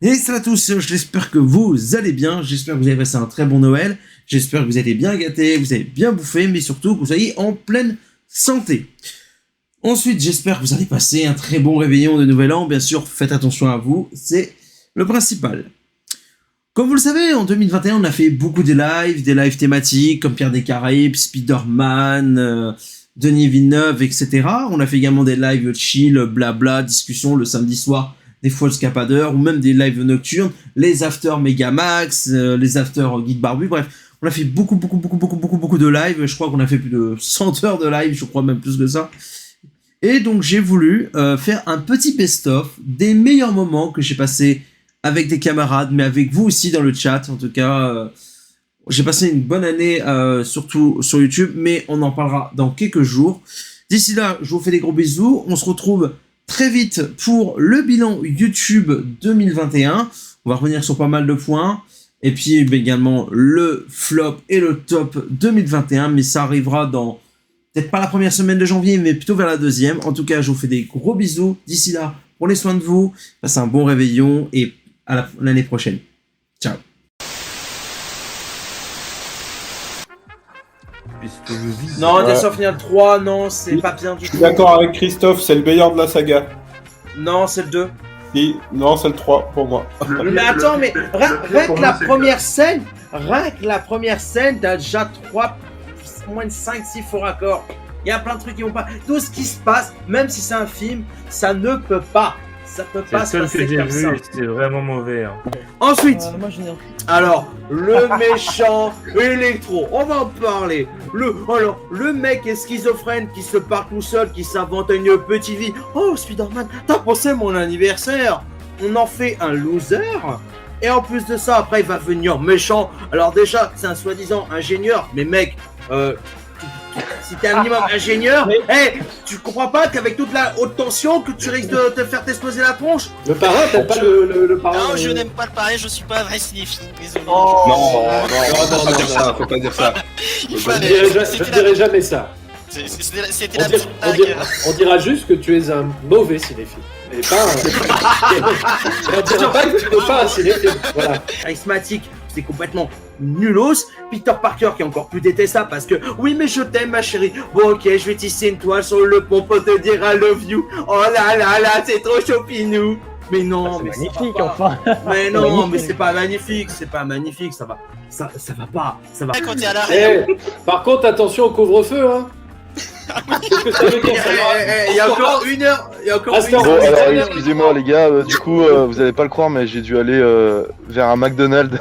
Et salut à tous, j'espère que vous allez bien, j'espère que vous avez passé un très bon Noël, j'espère que vous avez bien gâté, vous avez bien bouffé, mais surtout que vous soyez en pleine santé. Ensuite, j'espère que vous allez passer un très bon réveillon de Nouvel An, bien sûr, faites attention à vous, c'est le principal. Comme vous le savez, en 2021, on a fait beaucoup de des lives thématiques, comme Pierre des Caraïbes, Spider-Man, Denis Villeneuve, etc. On a fait également des lives chill, blabla, discussion le samedi soir, des fois jusqu'à pas d'heure, ou même des lives nocturnes, les after Megamax, les after Guide Barbu, bref. On a fait beaucoup de lives, je crois qu'on a fait plus de 100 heures de live, je crois même plus que ça. Et donc j'ai voulu faire un petit best-of des meilleurs moments que j'ai passés avec des camarades, mais avec vous aussi dans le chat, en tout cas. J'ai passé une bonne année, surtout sur YouTube, mais on en parlera dans quelques jours. D'ici là, je vous fais des gros bisous, on se retrouve très vite pour le bilan YouTube 2021. On va revenir sur pas mal de points. Et puis également le flop et le top 2021. Mais ça arrivera dans peut-être pas la première semaine de janvier, mais plutôt vers la deuxième. En tout cas, je vous fais des gros bisous. D'ici là, prenez soin de vous. Passez un bon réveillon et à l'année prochaine. Ciao. Non, Death of Final 3, non, c'est pas bien du tout. Je suis d'accord avec Christophe, c'est le meilleur de la saga. Non, c'est le 2. Non, c'est le 3 pour moi. Mais attends, mais rien que la première scène, t'as déjà moins de 5-6 faux raccords. Il y a plein de trucs qui vont pas. Tout ce qui se passe, même si c'est un film, ça ne peut pas. Ça peut pas se passer comme ça. C'est vraiment mauvais. Hein. Ensuite, alors, le méchant électro, on va en parler. Le mec est schizophrène qui se part tout seul, qui s'invente une petite vie. Oh, Spider-Man, t'as pensé à mon anniversaire? On en fait un loser. Et en plus de ça, après, il va venir méchant. Alors déjà, c'est un soi-disant ingénieur, mais mec, si t'es un minimum ingénieur, tu comprends pas qu'avec toute la haute tension, que tu risques de te faire t'exploser la tronche? Le parrain, t'aimes pas le parrain? Non, je n'aime pas le parrain, je suis pas un vrai cinéphile, désolé. Non, faut pas dire ça, faut pas dire ça. Je dirais jamais ça. C'était la petite blague. On dira juste que tu es un mauvais cinéphile. Et pas on dira pas que tu n'es pas un cinéphile. Voilà. Charismatique, c'est complètement nulos. Peter Parker qui est encore plus détestable parce que oui mais je t'aime ma chérie. Bon ok, je vais tisser une toile sur le pont pour te dire I love you. Oh là là là, c'est trop chopinou. Mais non, mais c'est magnifique enfin. Mais non, mais c'est pas magnifique, ça va pas. Quand t'es à l'arrêt. Par contre, attention au couvre-feu, hein. Qu'est-ce que ça veut dire ça? Il y a encore une heure. Bon, alors excusez-moi les gars, du coup vous allez pas le croire mais j'ai dû aller vers un McDonald's.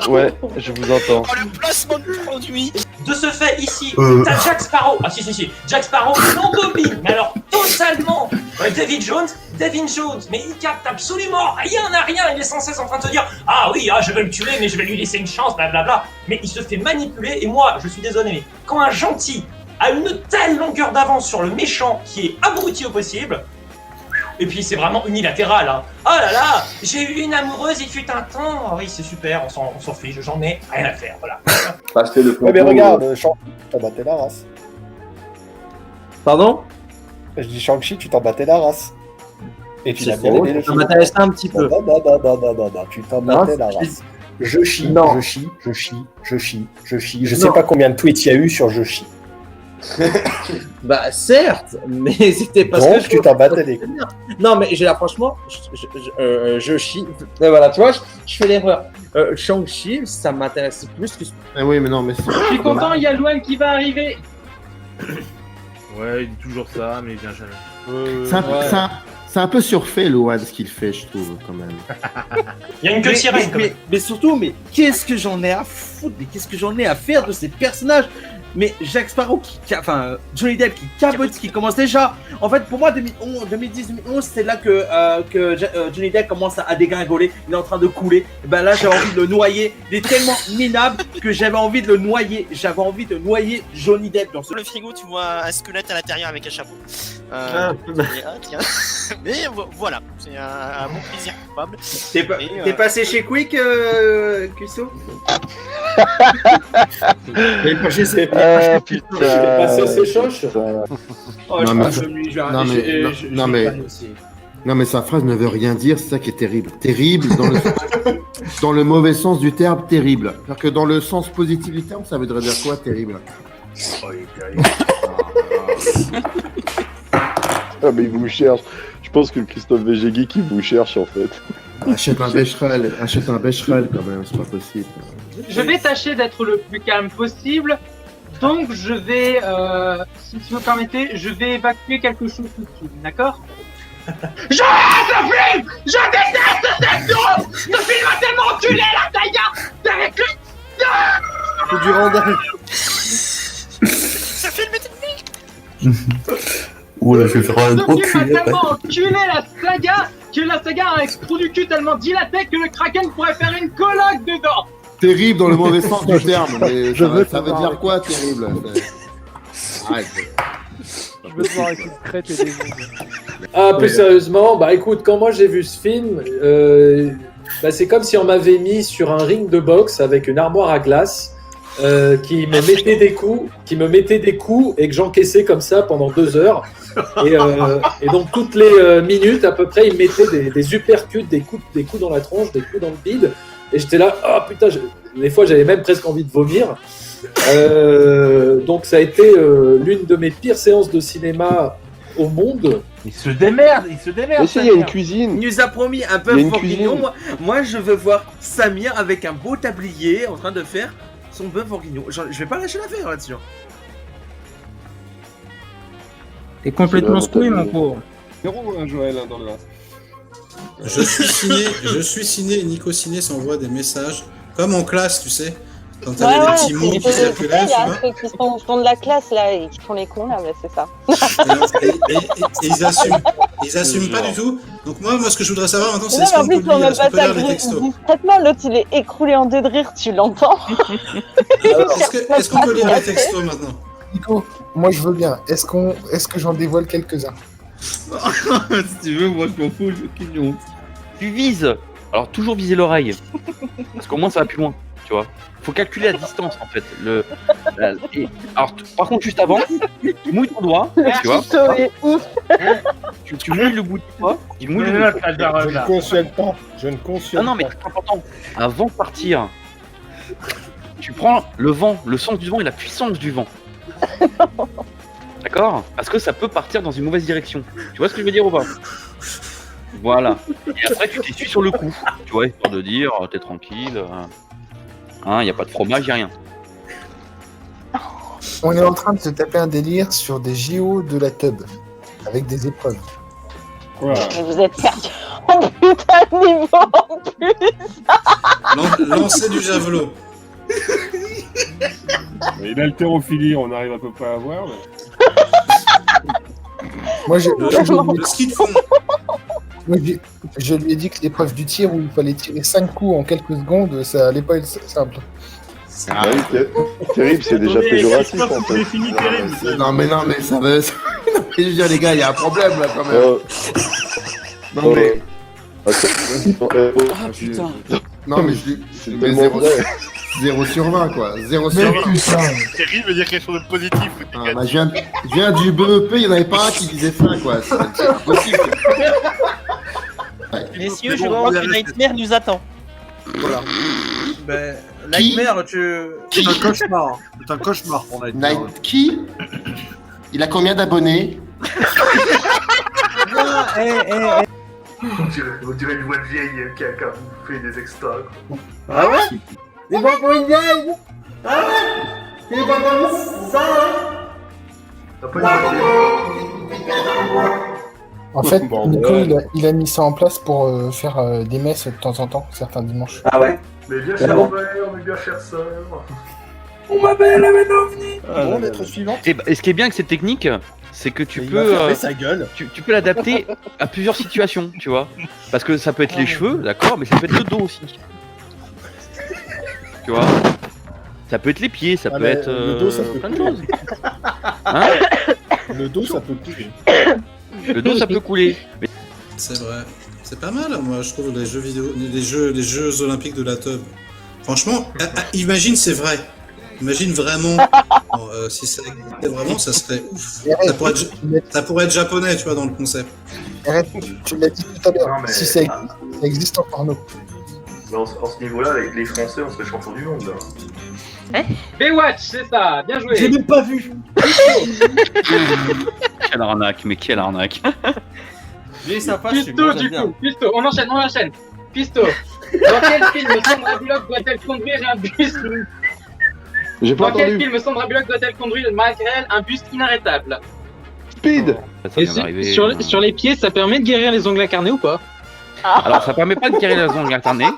Ouais, je vous entends. Oh, le placement de produit. De ce fait, ici, t'as Jack Sparrow. Ah si, Jack Sparrow non Bobby, mais alors totalement. David Jones, mais il capte absolument rien. Il est sans cesse en train de te dire ah oui, je vais le tuer, mais je vais lui laisser une chance, blablabla. Mais il se fait manipuler et moi, je suis désolé, mais quand un gentil a une telle longueur d'avance sur le méchant qui est abruti au possible. Et puis c'est vraiment unilatéral, hein. Oh là là, j'ai eu une amoureuse, il fut un temps. Oh oui, c'est super, on s'en fiche, j'en ai rien à faire, voilà. Ouais, mais regarde, Shang-Chi, tu t'en battais la race. Pardon? Je dis Shang-Chi, tu t'en battais la race. Et tu l'as bien aimé le Ça film. m'intéresse un petit peu. Tu t'en battais la race. Je chie. Je sais pas combien de tweets il y a eu sur je chie. Bah certes, mais c'était parce donc, que tu t'en battais les couilles. Non mais j'ai là franchement, je chie. Et voilà, tu vois, je fais l'erreur. Shang-Chi, ça m'intéresse plus que. Oui, mais non, mais Je suis content, il y a Loan qui va arriver. Ouais, il dit toujours ça, mais il vient jamais. c'est un peu surfait, Loan, ce qu'il fait, je trouve, quand même. Il y a une queue de sirène. Mais surtout, qu'est-ce que j'en ai à foutre? Mais qu'est-ce que j'en ai à faire de ces personnages? Mais Jack Sparrow, Johnny Depp qui cabote, qui commence déjà. En fait, pour moi, 2010-2011, c'est là que Johnny Depp commence à dégringoler. Il est en train de couler. Et ben là, j'avais envie de le noyer. Il est tellement minable que j'avais envie de le noyer. J'avais envie de noyer Johnny Depp dans ce. Sur le frigo, tu vois un squelette à l'intérieur avec un chapeau. Tiens. Mais voilà, c'est un bon plaisir coupable. T'es passé chez Quick, Cusso? Putain. T'es passé ses choches. Oh, Non, mais- Non, mais sa phrase ne veut rien dire, c'est ça qui est terrible. Terrible dans le mauvais sens du terme, terrible. Alors que dans le sens positif du terme, ça voudrait dire quoi, terrible? Ah, mais il vous cherche. Je pense que Christophe Végégui qui vous cherche en fait. Achète un Becherel quand même, c'est pas possible. Je vais tâcher d'être le plus calme possible. Donc je vais, si vous me permettez, je vais évacuer quelque chose tout de suite, d'accord? Je film! Je déteste cette chose! Ce film a tellement enculé la taille avec lui! C'est du randal. Ce film est Oula, je vais faire un Ce gros film a cul. tellement enculé la saga que la saga a un trou du cul tellement dilaté que le Kraken pourrait faire une colloque dedans! Terrible dans le mauvais sens du terme. Mais ça veut dire quoi, terrible? Arrête. Je veux te voir avec une crête et des ongles. Ah, plus sérieusement, bah écoute, quand moi j'ai vu ce film, c'est comme si on m'avait mis sur un ring de boxe avec une armoire à glace qui me mettait des coups et que j'encaissais comme ça pendant 2 heures. Et donc toutes les minutes à peu près, il me mettait des uppercuts, des coups dans la tronche, des coups dans le bide. Et j'étais là, oh putain, des fois j'avais même presque envie de vomir. Donc ça a été l'une de mes pires séances de cinéma au monde. Il se démerde. Mais si, il y a une cuisine. Il nous a promis un bœuf bourguignon. Moi, je veux voir Samir avec un beau tablier en train de faire son bœuf bourguignon. Je vais pas lâcher l'affaire là-dessus. T'es complètement secoué, mon pauvre. Héros, Joël, dans le Je suis ciné et Nico Ciné s'envoie des messages, comme en classe, tu sais, quand t'avais des petits mots qui circulaient, il y a ceux qui sont au fond de la classe là et qui font les cons là, c'est ça. et ils assument pas du tout. Donc moi, ce que je voudrais savoir maintenant, c'est Non, est-ce qu'on mais en plus, on peut même pas lire les textos. discrètement, l'autre il est écroulé en 2 de rire, tu l'entends? Est-ce qu'on peut lire les textos maintenant? Nico, moi je veux bien. Est-ce que j'en dévoile quelques-uns? Si tu veux, moi je m'en fous, je qu'il honte. Tu vises. Alors toujours viser l'oreille. Parce qu'au moins ça va plus loin, tu vois. Faut calculer la distance en fait. Alors par contre juste avant, tu mouilles ton doigt, tu vois. Tu mouilles le bout du doigt, il mouille le bout. Je ne cautionne pas. Ah non mais c'est important. Avant de partir, tu prends le vent, le sens du vent et la puissance du vent. D'accord? Parce que ça peut partir dans une mauvaise direction. Tu vois ce que je veux dire ou pas? Voilà. Et après, tu t'essuies sur le cou. Tu vois, histoire de dire, t'es tranquille. Y a pas de fromage, y a rien. On est en train de se taper un délire sur des JO de la tub. Avec des épreuves. Mais vous êtes perdu en putain de niveau en plus. Lancer du javelot. Et l'haltérophilie, on arrive à peu près à voir. Moi, le ski de fond. Je lui ai dit que l'épreuve du tir où il fallait tirer 5 coups en quelques secondes, ça allait pas être simple. Ah oui, terrible, c'est déjà péjoratif en fait. Non mais ça veut... Non mais je veux dire les gars, il y a un problème là quand même. Non mais... Ah putain. Non mais je dis... C'est tellement vrai. 0 sur 20 quoi, 0 sur 20. terrible de dire quelque chose de positif. Je viens du BEP, il n'y en avait pas un qui disait ça quoi, c'est impossible. Messieurs, je crois que Nightmare nous attend. Voilà. Ben, Nightmare, c'est un cauchemar. C'est un cauchemar pour Nightmare. Qui? Il a combien d'abonnés? On dirait une voix de vieille qui a fait des extras. Ah ouais? C'est bon pour une vieille? Ah ouais? C'est bon pour ça? T'as pas En fait, Nico, il a mis ça en place pour faire des messes de temps en temps, certains dimanches. Ah ouais? Mais bien cher père, mais bien chère sœur. On m'appelle la ovni. Bon, lettre suivante. Et ce qui est bien avec cette technique, c'est que tu peux l'adapter à plusieurs situations, tu vois. Parce que ça peut être les cheveux, d'accord, mais ça peut être le dos aussi. Tu vois. Ça peut être les pieds, ça peut être le dos, ça peut plein de choses. Hein? Le dos, ça peut couler. Le dos, ça peut couler. Mais... C'est vrai. C'est pas mal, moi, je trouve, les jeux vidéo, les jeux olympiques de la tub. Franchement, imagine, c'est vrai. Imagine vraiment, si ça existait vraiment, ça serait ouf. Ça pourrait être japonais, tu vois, dans le concept. Arrête, tu l'as dit tout à l'heure. Non, mais- Si ça existe en porno. Mais en ce niveau-là, avec les Français, on serait champion du monde. Là. Baywatch, c'est ça, bien joué. J'ai même pas vu. Quelle arnaque, mais quelle arnaque. Lui, ça passe, je suis Pisto, bon, du j'aime bien. coup, Pisto, on enchaîne. Pisto, dans quel film Sandra Bullock doit-elle conduire un bus J'ai pas Dans quel entendu. film Sandra Bullock doit-elle conduire malgré elle un bus inarrêtable Speed. Ça Et vient d'arriver. sur les pieds, ça permet de guérir les ongles incarnés ou pas? Alors, ça permet pas de guérir les ongles incarnés.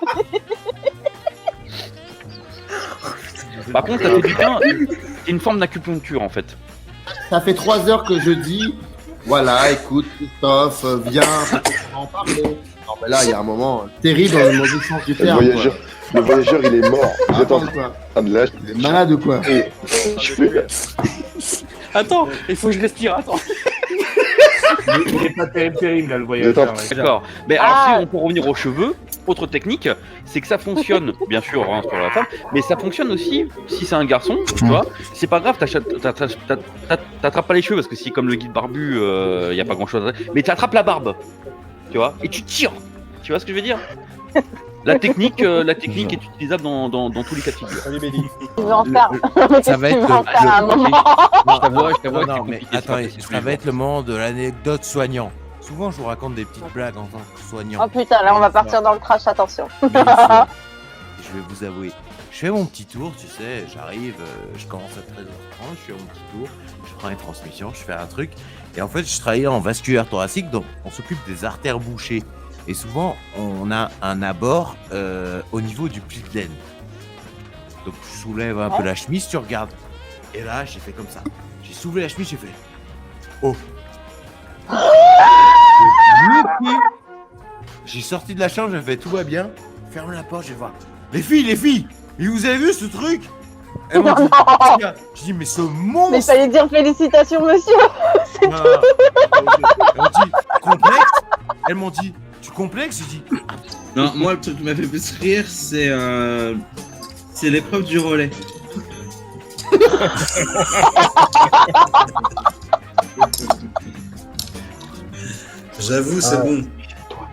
Par contre, ça fait du bien. C'est une forme d'acupuncture en fait. Ça fait 3 heures que je dis, voilà, écoute, Christophe, viens, on va en parler. Non, mais là, il y a un moment terrible dans le mauvais sens du terme. Le voyageur, il est mort. Vous êtes en quoi. train de lâcher. Il est malade ou quoi? Attends, il faut que je respire, attends. Il est pas terrible là, le voyageur. ouais. D'accord. Mais alors, si on peut revenir aux cheveux, autre technique, c'est que ça fonctionne, bien sûr, hein, sur la femme, mais ça fonctionne aussi si c'est un garçon, tu vois. C'est pas grave, t'attrapes pas les cheveux parce que si, comme le guide barbu, y a pas grand chose à... Mais tu attrapes la barbe, tu vois, et tu tires. Tu vois ce que je veux dire? La technique est utilisable dans tous les cas de figure. Tu veux en faire. Ça va être Tu veux en faire à un moment. Non, mais attendez, ça va être le moment de l'anecdote soignant. Souvent, je vous raconte des petites blagues en tant que soignant. Oh putain, là on va partir dans le trash, attention. Bien sûr. Je vais vous avouer. Je fais mon petit tour, tu sais, j'arrive, je commence à 13h30, je fais mon petit tour, je prends une transmission, je fais un truc. Et en fait, je travaille en vasculaire thoracique, donc on s'occupe des artères bouchées. Et souvent, on a un abord au niveau du pli de laine. Donc, je soulève un peu la chemise, tu regardes. Et là, j'ai fait comme ça. J'ai soulevé la chemise, j'ai fait... Oh. J'ai sorti de la chambre, j'ai fait tout va bien. Ferme la porte, je vais voir. Les filles, mais vous avez vu ce truc? Elles m'ont dit, je dis mais ce monstre. Mais fallait dire félicitations monsieur. C'est Non, tout. Elles m'ont dit complexe. Elles m'ont dit tu complexes? J'ai dit Non, moi le truc qui m'a fait plus rire, c'est l'épreuve du relais. J'avoue, c'est bon.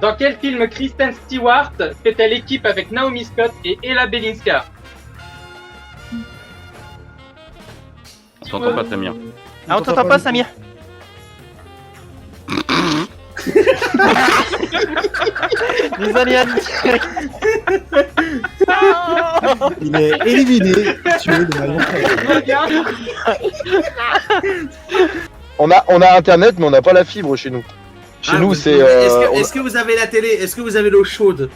Dans quel film Kristen Stewart fait-elle équipe avec Naomi Scott et Ella Belinska? On t'entend pas, Samir. Ah, on t'entend pas, Samir? Désolé, Annie. Il est éliminé, tué de manière. On a internet, mais on n'a pas la fibre chez nous. Chez nous, c'est. Est-ce que vous avez la télé? Est-ce que vous avez l'eau chaude?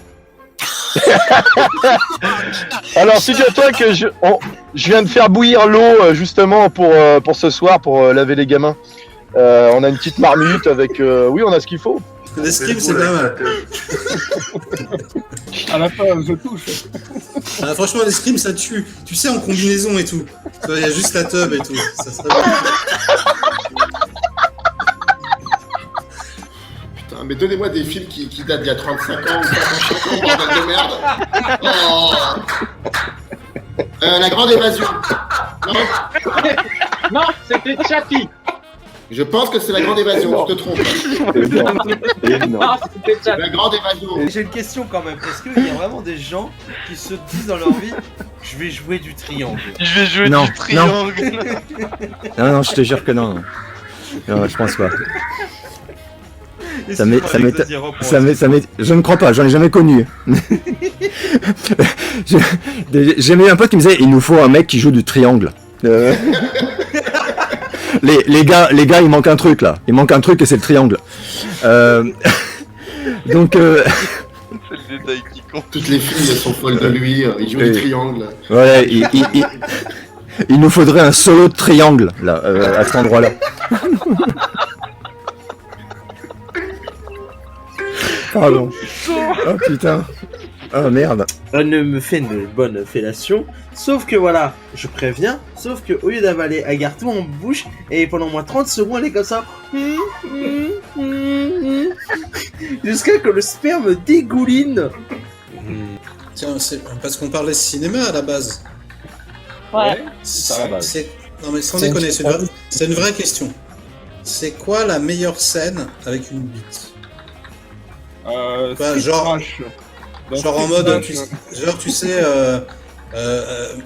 Alors, figure-toi que je viens de faire bouillir l'eau justement pour ce soir, pour laver les gamins. On a une petite marmite avec. Oui, on a ce qu'il faut. L'escrime, c'est pas mal. À la fin, je touche. Ah, franchement, l'escrime, ça tue. Tu sais, en combinaison et tout. Il y a juste la tub et tout. Ça serait bien. Putain, mais donnez-moi des films qui datent d'il y a 35 ans ou 50 ans, bordel de merde. Oh. La Grande Évasion. Non, Non, c'était Chappie. je pense que c'est La Grande Évasion, tu te trompes. Non, c'était Chappie. La Grande Évasion. J'ai une question quand même. Est-ce qu'il y a vraiment des gens qui se disent dans leur vie, je vais jouer du triangle? Je vais jouer Non, du triangle. Non, je te jure que non. Non, je pense pas. Je ne crois pas, j'en ai jamais connu. J'ai eu un pote qui me disait, il nous faut un mec qui joue du triangle. Les gars, il manque un truc là. Il manque un truc et c'est le triangle. Donc. C'est le détail qui compte. Toutes les filles elles sont folles de lui, il joue du triangle. Ouais, il nous faudrait un solo de triangle là, à cet endroit-là. Pardon. Oh putain. Oh merde. On me fait une bonne fellation, sauf que voilà, je préviens, sauf que au lieu d'avaler, elle garde tout en bouche et pendant moins 30 secondes, elle est comme ça. Jusqu'à que le sperme dégouline. Tiens, c'est parce qu'on parlait cinéma à la base. Ouais. Non mais sans C'est une déconner, question. c'est une vraie question. C'est quoi la meilleure scène avec une bite? Genre en mode, tu sais,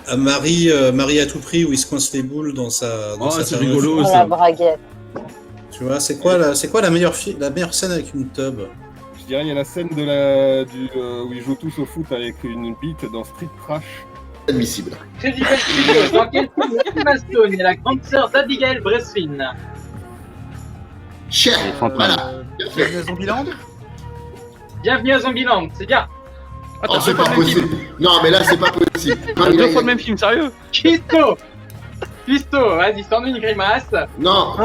à Marie à tout prix où il se coince les boules dans sa. C'est rigolo La braguette. Tu vois, c'est quoi la meilleure scène avec une tub? Je dirais, il y a la scène où ils jouent tous au foot avec une bite dans Street Trash. Admissible. Très difficile. Dans quel film Emma Stone est la grande sœur d'Abigail Breslin? Cher. Voilà. Bienvenue à Zombieland. Bienvenue à Zombieland, c'est bien. Oh, c'est pas possible. Non, mais là, c'est pas possible. Deux fois le même film, sérieux? Cuisto, vas-y, sors-nous une grimace. Non.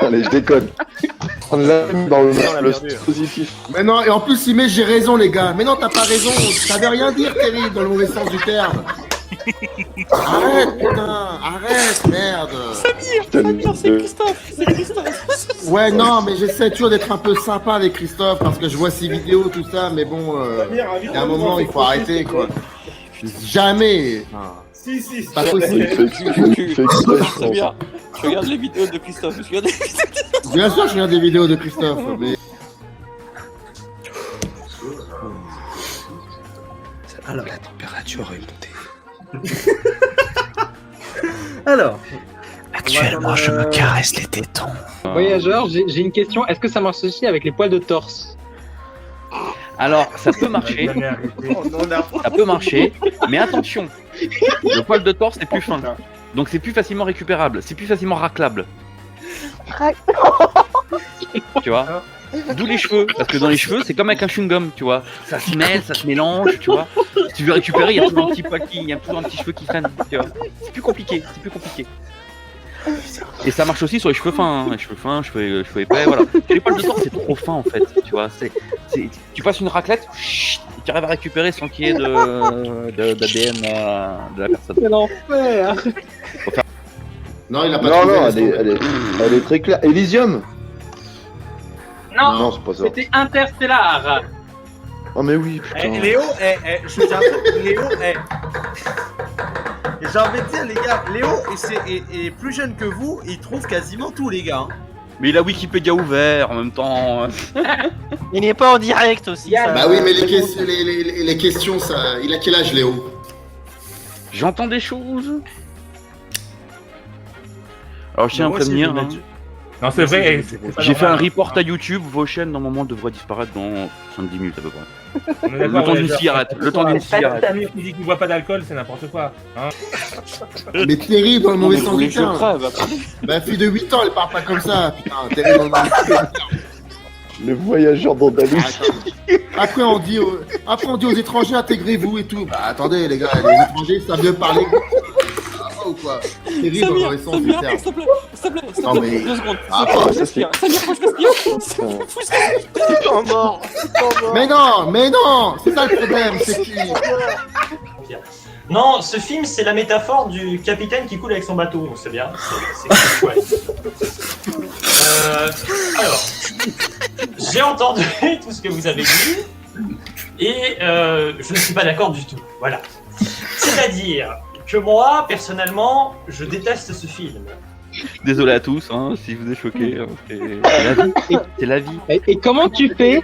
Allez, je déconne. Prendre la dans le positif. Mais non, et en plus, il met j'ai raison, les gars. Mais non, t'as pas raison. Ça veut rien dire, Terry, dans le mauvais sens du terme. Arrête, putain, arrête, merde. Samir, c'est Christophe. Ouais, non, mais j'essaie toujours d'être un peu sympa avec Christophe parce que je vois ses vidéos, tout ça, mais bon, il y a un moment, il faut arrêter, quoi. Jamais. Enfin, si. Pas possible. C'est bien. Je regarde les vidéos de Christophe. Bien sûr, je regarde des vidéos de Christophe, mais. Alors, la température est montée. Alors, actuellement, je me caresse les tétons. Voyageur, j'ai une question. Est-ce que ça marche aussi avec les poils de torse? Alors, ça peut marcher. Ça peut marcher, mais attention. Le poil de torse est plus fin. Donc c'est plus facilement récupérable. C'est plus facilement raclable. Tu vois? D'où les cheveux, parce que dans les cheveux, c'est comme avec un chewing-gum, tu vois. Ça se mêle, ça se mélange, tu vois. Si tu veux récupérer, il y a toujours un petit poil il y a toujours un petit cheveu qui traîne, tu vois. C'est plus compliqué. Et ça marche aussi sur les cheveux fins, cheveux épais, voilà. Les poils de torse, c'est trop fin en fait, tu vois. Tu passes une raclette, chut, et tu arrives à récupérer sans qu'il y ait d'ADN de la personne. C'est l'enfer. Non, il a pas Non, elle est très claire. Elysium. Non, c'est pas ça. c'était Interstellar. Oh mais oui, putain. Léo, je veux dire, Léo, j'ai envie de dire, les gars, Léo est plus jeune que vous, il trouve quasiment tout, les gars. Mais il a Wikipédia ouvert en même temps. Il n'est pas en direct aussi. Ça. Bah oui, mais les questions, ça. Il a quel âge, Léo? J'entends des choses. Alors je tiens à prévenir. Non, c'est vrai. J'ai fait un report à YouTube. Vos chaînes normalement devraient disparaître dans 70 minutes à peu près. Le temps d'une cigarette. Samir qui dit qu'il boit pas d'alcool, c'est n'importe quoi. Hein. Mais terrible dans le mauvais sens du terme. Bah, fille de 8 ans, elle parle pas comme ça. Putain, terrible dans le mauvais sens du terme. Le voyageur d'Andalousie. Après on dit aux étrangers, intégrez-vous et tout. Bah attendez les gars, les étrangers savent mieux parler. Ou quoi? Terrible dans le mauvais sens du terme. S'il te plaît, non mais... 2 secondes. ça c'est... Samir, faut que je respire. mort. Mais non, c'est ça le problème, c'est qui... Non, ce film, c'est la métaphore du capitaine qui coule avec son bateau, donc c'est bien, c'est chouette. Alors, j'ai entendu tout ce que vous avez dit, et je ne suis pas d'accord du tout, voilà. C'est-à-dire que moi, personnellement, je déteste ce film. Désolé à tous, hein, si vous êtes choqués, c'est la vie. C'est la vie. Et comment tu fais?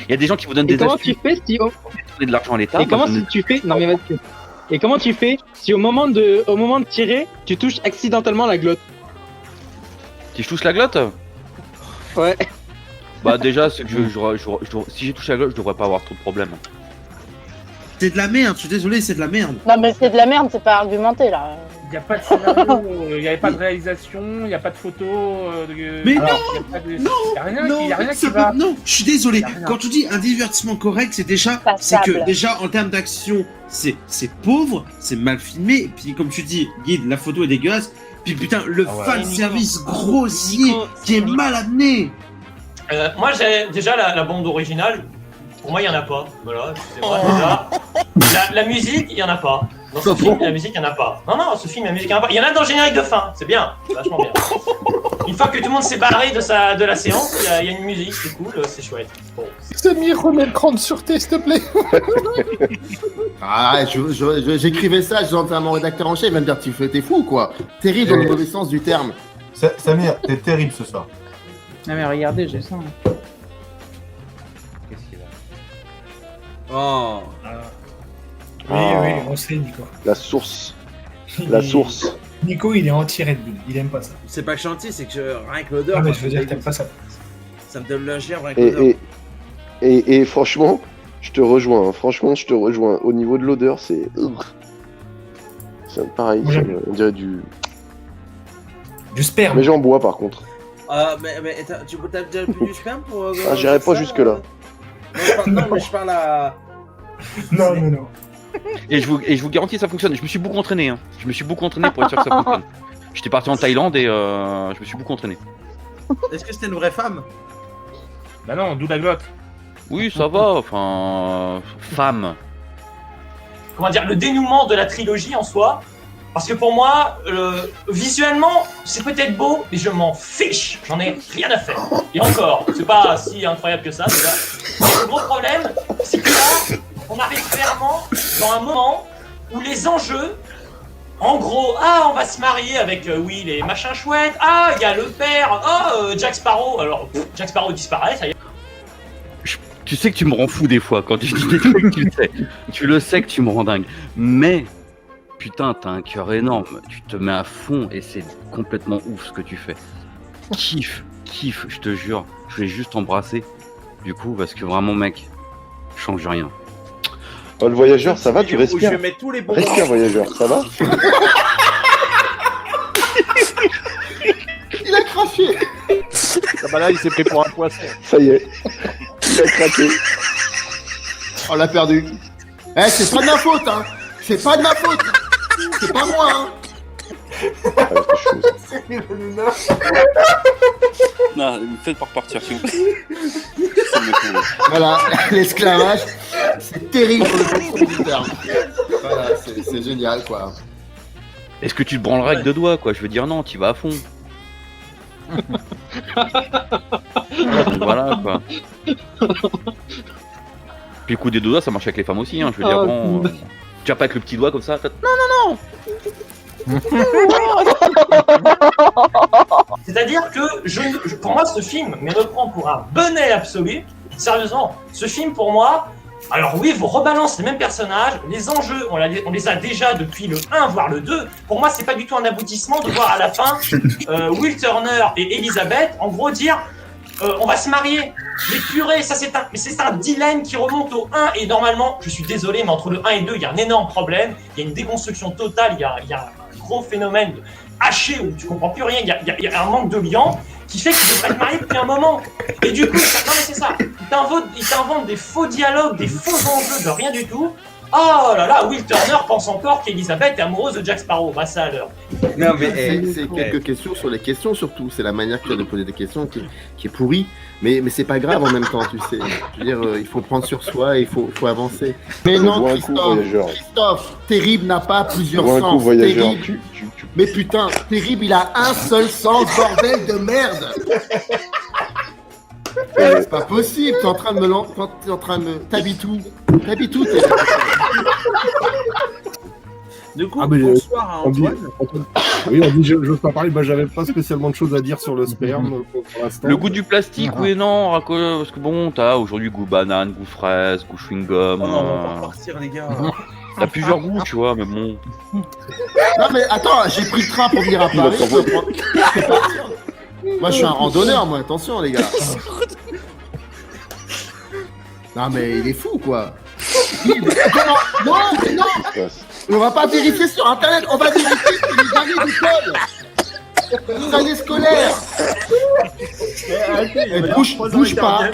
Il y a des gens qui vous donnent des astuces. Comment tu fais si... Donner de l'argent à l'État. Et comment si tu fais... Non mais vas-y. Et comment tu fais si au moment de tirer, tu touches accidentellement la glotte? Si je touche la glotte? Ouais. Bah déjà, c'est que si j'ai touché la glotte, je devrais pas avoir trop de problèmes. C'est de la merde, je suis désolé, c'est de la merde. Non mais c'est de la merde, c'est pas argumenté là. Il n'y a pas de scénario, il n'y avait pas de réalisation, il n'y a pas de photo. Mais non, je suis désolé. Quand tu dis un divertissement correct, c'est que déjà en termes d'action, c'est pauvre, c'est mal filmé. Et puis comme tu dis, Guide, la photo est dégueulasse. Puis putain, le fan service grossier qui est mal amené. Moi j'ai déjà la bande originale. Pour moi, il n'y en a pas. Voilà, c'est moi déjà. La musique, il n'y en a pas. Dans ce film, la musique, il n'y en a pas. Non, ce film, la musique, il n'y en a pas. Il y en a dans le générique de fin, c'est bien, vachement bien. Une fois que tout le monde s'est barré de la séance, il y a une musique, c'est cool, c'est chouette. Bon. Samir, remets le cran de sûreté, s'il te plaît. Ah, j'écrivais ça, je l'entends à mon rédacteur en chef, il va me dire, t'es fou, quoi. Terrible dans le mauvais sens du terme. Samir, t'es terrible ce soir. Non mais regardez, j'ai ça. Qu'est-ce qu'il a? Oh. Oui, on sait, Nico. La source. La source. Nico, il est anti-Red Bull, il aime pas ça. C'est pas gentil, c'est que rien que l'odeur. Non, mais je veux dire que t'aimes pas ça. Ça me donne la gerbe rien que l'odeur. Et franchement, je te rejoins. Hein. Franchement, je te rejoins. Au niveau de l'odeur, c'est. C'est pareil. On dirait du. Du sperme. Mais j'en bois par contre. Mais tu as déjà bu du sperme pour. Ah, j'irai pas jusque-là. Non, mais je parle à. Non. Et je vous garantis, ça fonctionne. Je me suis beaucoup entraîné. Hein. Je me suis beaucoup entraîné pour être sûr que ça fonctionne. J'étais parti en Thaïlande et je me suis beaucoup entraîné. Est-ce que c'était une vraie femme? Bah non, d'où la glotte. Oui, ça va. Enfin, femme. Comment dire, le dénouement de la trilogie en soi. Parce que pour moi, visuellement, c'est peut-être beau, mais je m'en fiche. J'en ai rien à faire. Et encore, c'est pas si incroyable que ça. Le gros problème, c'est que là, on arrive clairement dans un moment où les enjeux, en gros, on va se marier avec Will et machin chouette. Il y a le père. Jack Sparrow. Alors, Jack Sparrow disparaît, ça y est. Tu sais que tu me rends fou des fois quand tu dis des trucs, tu le sais. Tu le sais que tu me rends dingue. Mais, putain, t'as un cœur énorme. Tu te mets à fond et c'est complètement ouf ce que tu fais. Kiffe, je te jure. Je voulais juste t'embrasser. Du coup, parce que vraiment, mec, change rien. Oh, le voyageur, ça va, tu respires? Je vais mettre tous les bons. Respire, voyageur, ça va? Il a craché. Bah là, il s'est pris pour un poisson. Ça y est, il a craqué. On l'a perdu. C'est pas de ma faute, hein. C'est pas de ma faute. C'est pas moi, hein. Non, faites pas repartir, s'il vous plaît. Voilà, l'esclavage, c'est terrible pour le producteur. Voilà, c'est génial, quoi. Est-ce que tu te branleras avec deux doigts, quoi? Je veux dire non, tu vas à fond. Voilà, quoi. Puis le coup des deux doigts, ça marche avec les femmes aussi, hein. Je veux dire, bon... tu vas pas avec le petit doigt comme ça? Non. C'est-à-dire que pour moi, ce film me prend pour un bonnet absolu. Sérieusement, ce film pour moi, alors oui, vous rebalance les mêmes personnages, les enjeux, on les a déjà depuis le 1, voire le 2. Pour moi, c'est pas du tout un aboutissement de voir à la fin Will Turner et Elizabeth, en gros, dire on va se marier. Mais purée, ça c'est un dilemme qui remonte au 1 et normalement, je suis désolé, mais entre le 1 et le 2, il y a un énorme problème, il y a une déconstruction totale, il y a un gros phénomène haché où tu comprends plus rien, il y a un manque de lien qui fait qu'ils devraient être mariés depuis un moment. Et du coup, non mais c'est ça, ils t'inventent des faux dialogues, des faux enjeux de rien du tout. Oh là là, Will Turner pense encore qu'Elizabeth est amoureuse de Jack Sparrow, bah ça alors. Non mais c'est quelques questions sur les questions surtout, c'est la manière qu'il a de poser des questions qui est pourrie, mais c'est pas grave en même temps, tu sais. Je veux dire, il faut prendre sur soi et il faut avancer. Mais non, Christophe, terrible n'a pas plusieurs sens. Terrible. Mais putain, terrible, il a un seul sens, bordel de merde. C'est pas possible, t'es en train de me T'habites où, terrible. Du coup, bonsoir à Antoine. Oui, on dit j'ose pas parler, j'avais pas spécialement de choses à dire sur le sperme pour l'instant. Le goût du plastique, oui et non, parce que bon, t'as aujourd'hui goût banane, goût fraise, goût chewing-gum. On va repartir les gars. T'as plusieurs goûts, tu vois, mais bon. Non mais attends, j'ai pris le train pour venir à Paris. Moi je suis un randonneur, moi, attention les gars. Non mais il est fou quoi. Non. On va pas vérifier sur internet, on va vérifier sur les années du code. Les années scolaires. Bouge pas.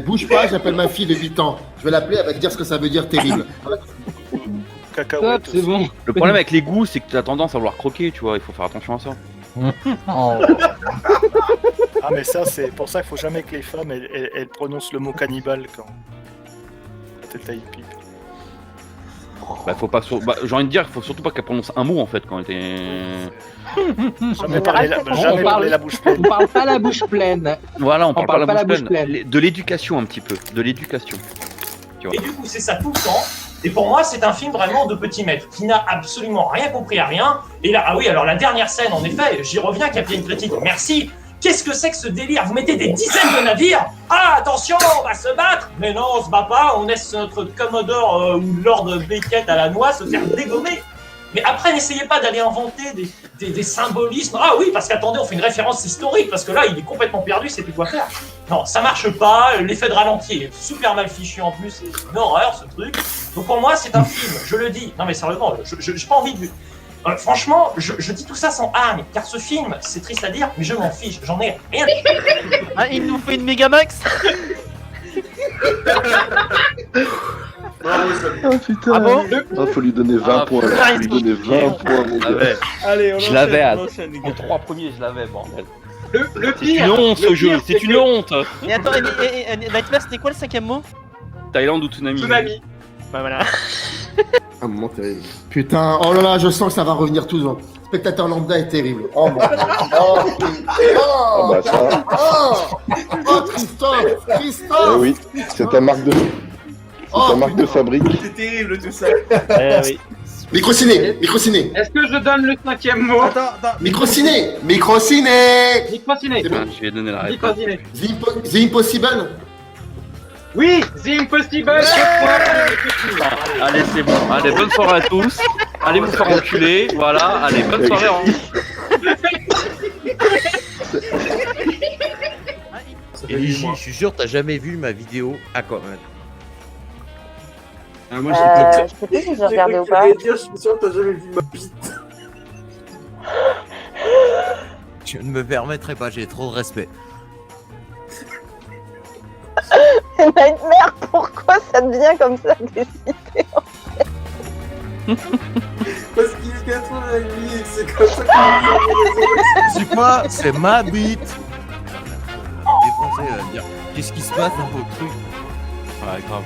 Bouge pas, j'appelle ma fille de 8 ans. Je vais l'appeler, elle va te dire ce que ça veut dire terrible. Cacahuète, c'est bon. Le problème avec les goûts, c'est que tu as tendance à vouloir croquer, tu vois, il faut faire attention à ça. Ah mais ça c'est pour ça qu'il faut jamais que les femmes elles prononcent le mot cannibale quand elles taillent pipe. Bah faut pas j'ai envie de dire, il faut surtout pas qu'elle prononce un mot en fait quand elle était. Jamais parler la bouche pleine. On parle pas la bouche pleine. Voilà, on parle pas la bouche pleine. De l'éducation un petit peu, de l'éducation. Et du coup c'est ça tout le temps. Et pour moi, c'est un film vraiment de petit maître, qui n'a absolument rien compris à rien. Et là, ah oui, alors la dernière scène, en effet, j'y reviens, Capitaine Critique, merci. Qu'est-ce que c'est que ce délire? Vous mettez des dizaines de navires. Ah, attention, on va se battre. Mais non, on se bat pas, on laisse notre Commodore ou Lord Beckett à la noix se faire dégommer. Mais après, n'essayez pas d'aller inventer des symbolismes. Ah oui, parce qu'attendez, on fait une référence historique, parce que là, il est complètement perdu, c'est plus quoi faire. Non, ça marche pas, l'effet de ralenti est super mal fichu en plus, c'est une horreur ce truc. Donc pour moi, c'est un film, je le dis. Non mais sérieusement, j'ai pas envie de... franchement, je dis tout ça sans hargne, car ce film, c'est triste à dire, mais je m'en fiche, j'en ai rien. Ah, il nous fait une Megamax. Oh putain. Ah bon Faut lui donner 20 points. Faut lui donner 20 points, mon gars. Allez, Je l'avais, en 3 premiers, je l'avais, bordel. Le C'est pire. une honte ce jeu, c'est une honte. Mais attends, Nightmare, c'était quoi le 5e mot? Thaïlande ou Tsunami. Tsunami. Bah voilà. Un moment terrible. Putain, oh là là, je sens que ça va revenir tout le temps. Spectateur lambda est terrible. Oh mon dieu. Ah bah ça. Oh Christophe. Eh oui, c'est ta marque de. C'est ta marque de fabrique. C'est terrible tout ça. Oui. Microciné. Est-ce que je donne le 5e mot? Attends. Microciné. Microciné. C'est bon. Je vais donner la réponse. Microciné. The Impossible. Oui, The Impossible. Allez, c'est bon. Allez, bonne soirée à tous. Allez vous faire enculer. Voilà, allez, bonne soirée. Et Ligi, je suis sûr que t'as jamais vu ma vidéo Aquaman. Ah, moi, je Je sais plus si j'ai regardé ou pas. Je suis sûr que t'as jamais vu ma bite. Je ne me permettrai pas, j'ai trop de respect. Nightmare, pourquoi ça devient comme ça des idées en fait? Parce qu'il est 4 la nuit et que c'est comme ça qu'on C'est quoi? C'est ma bite. Les Français vont dire qu'est-ce qui se passe dans vos trucs? Ouais, grave.